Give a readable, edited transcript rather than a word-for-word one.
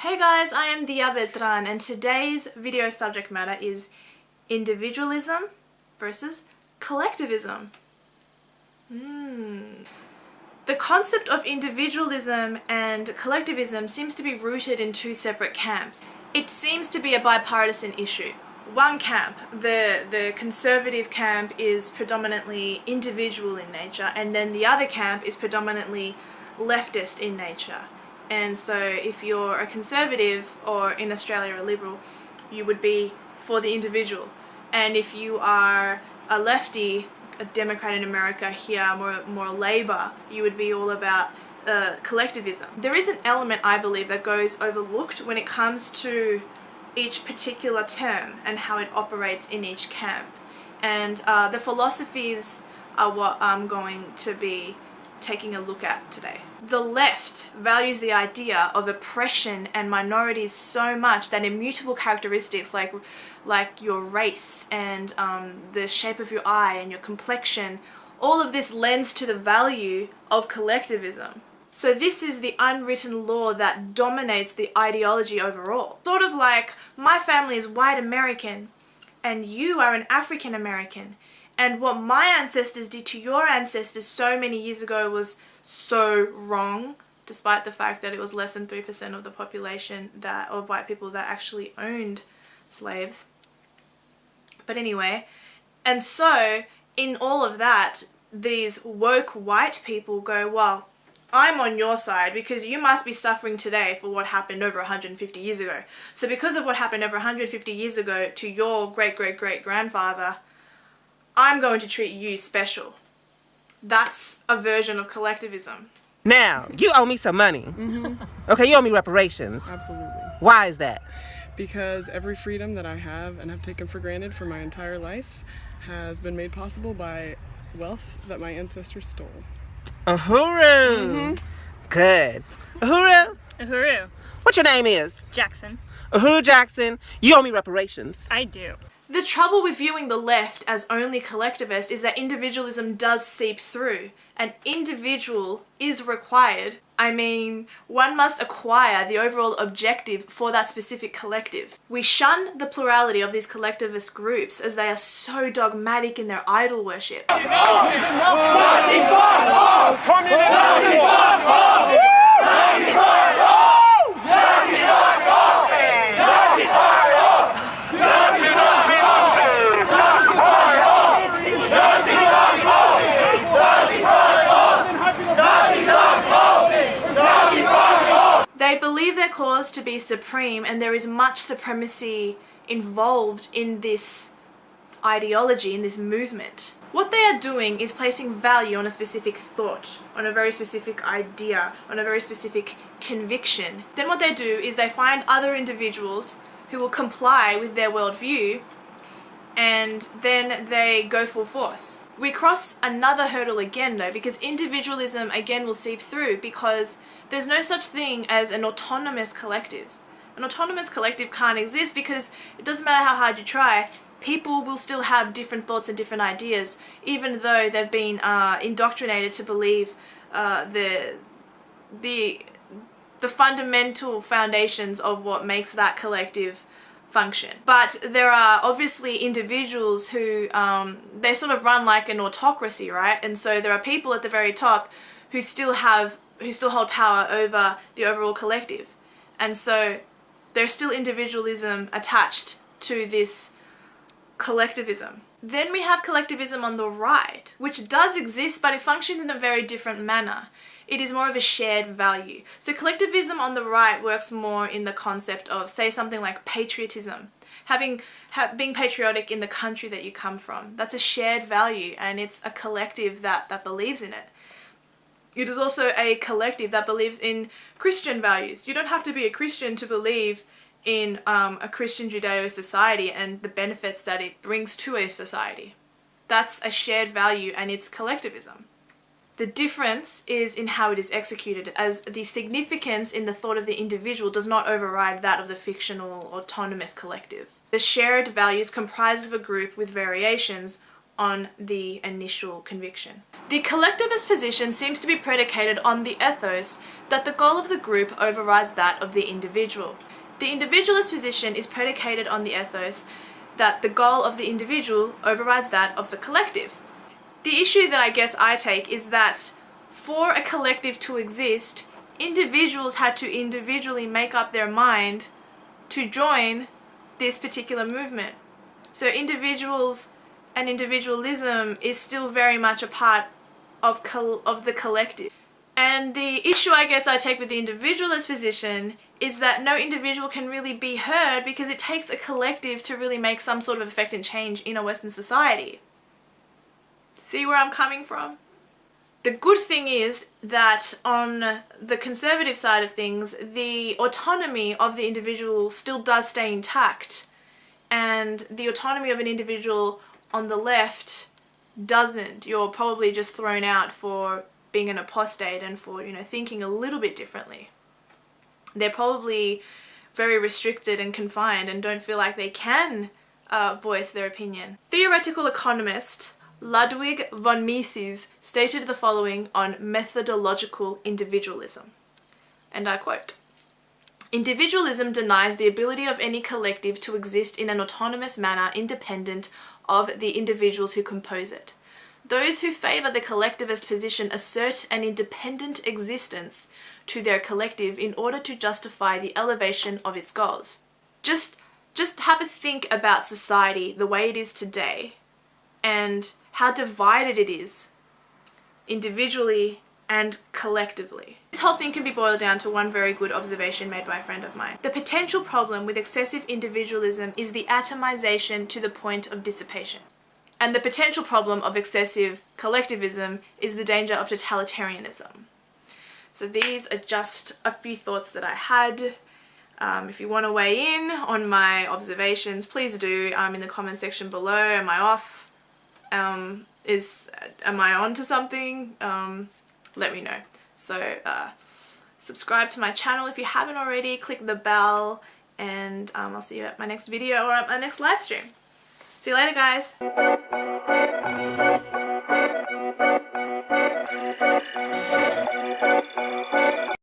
Hey guys, I am Beltran and today's video subject matter is individualism versus collectivism. The concept of individualism and collectivism seems to be rooted in two separate camps. It seems to be a bipartisan issue. One camp, the conservative camp, is predominantly individual in nature, and then the other camp is predominantly leftist in nature. And so if you're a conservative, or in Australia a liberal, you would be for the individual. And if you are a lefty, a Democrat in America here, more Labour, you would be all about collectivism. There is an element, I believe, that goes overlooked when it comes to each particular term and how it operates in each camp. And the philosophies are what I'm going to be taking a look at today. The left values the idea of oppression and minorities so much that immutable characteristics like your race and the shape of your eye and your complexion, all of this lends to the value of collectivism. So this is the unwritten law that dominates the ideology overall. Sort of like, my family is white American and you are an African American, and what my ancestors did to your ancestors so many years ago was so wrong, despite the fact that it was less than 3% of the population of white people that actually owned slaves. But anyway, and so in all of that, these woke white people go, well, I'm on your side because you must be suffering today for what happened over 150 years ago. So because of what happened over 150 years ago to your great-great-great-grandfather, I'm going to treat you special. That's a version of collectivism. Now, you owe me some money. Okay, you owe me reparations. Absolutely. Why is that? Because every freedom that I have and have taken for granted for my entire life has been made possible by wealth that my ancestors stole. Uhuru. Good. Uhuru. Uhuru. What your name is? Jackson. Uhuru Jackson. You owe me reparations. I do. The trouble with viewing the left as only collectivist is that individualism does seep through. An individual is required. I mean, one must acquire the overall objective for that specific collective. We shun the plurality of these collectivist groups as they are so dogmatic in their idol worship. They believe their cause to be supreme, and there is much supremacy involved in this ideology, in this movement. What they are doing is placing value on a specific thought, on a very specific idea, on a very specific conviction. Then what they do is they find other individuals who will comply with their worldview, and then they go full force. We cross another hurdle again though, because individualism again will seep through, because there's no such thing as an autonomous collective. An autonomous collective can't exist because it doesn't matter how hard you try, people will still have different thoughts and different ideas, even though they've been indoctrinated to believe the fundamental foundations of what makes that collective function. But there are obviously individuals who they sort of run like an autocracy, right? And so there are people at the very top who still hold power over the overall collective, and so there's still individualism attached to this collectivism. Then we have collectivism on the right, which does exist, but it functions in a very different manner. It is more of a shared value. So collectivism on the right works more in the concept of, say, something like patriotism. Being patriotic in the country that you come from. That's a shared value, and it's a collective that believes in it. It is also a collective that believes in Christian values. You don't have to be a Christian to believe in a Christian Judeo society and the benefits that it brings to a society. That's a shared value, and it's collectivism. The difference is in how it is executed, as the significance in the thought of the individual does not override that of the fictional autonomous collective. The shared values comprised of a group with variations on the initial conviction. The collectivist position seems to be predicated on the ethos that the goal of the group overrides that of the individual. The individualist position is predicated on the ethos that the goal of the individual overrides that of the collective. The issue that I guess I take is that for a collective to exist, individuals had to individually make up their mind to join this particular movement. So individuals and individualism is still very much a part of the collective. And the issue I guess I take with the individualist position is that no individual can really be heard because it takes a collective to really make some sort of effect and change in a Western society. See where I'm coming from? The good thing is that on the conservative side of things, the autonomy of the individual still does stay intact, and the autonomy of an individual on the left doesn't. You're probably just thrown out for being an apostate and for, thinking a little bit differently. They're probably very restricted and confined and don't feel like they can voice their opinion. Theoretical economist Ludwig von Mises stated the following on methodological individualism, and I quote, "Individualism denies the ability of any collective to exist in an autonomous manner independent of the individuals who compose it. Those who favour the collectivist position assert an independent existence to their collective in order to justify the elevation of its goals." Just have a think about society the way it is today and how divided it is individually and collectively. This whole thing can be boiled down to one very good observation made by a friend of mine. The potential problem with excessive individualism is the atomization to the point of dissipation. And the potential problem of excessive collectivism is the danger of totalitarianism. So these are just a few thoughts that I had. If you want to weigh in on my observations, please do in the comment section below. Am I off? Am I on to something? Let me know. So subscribe to my channel if you haven't already, click the bell, and I'll see you at my next video or at my next live stream. See you later, guys.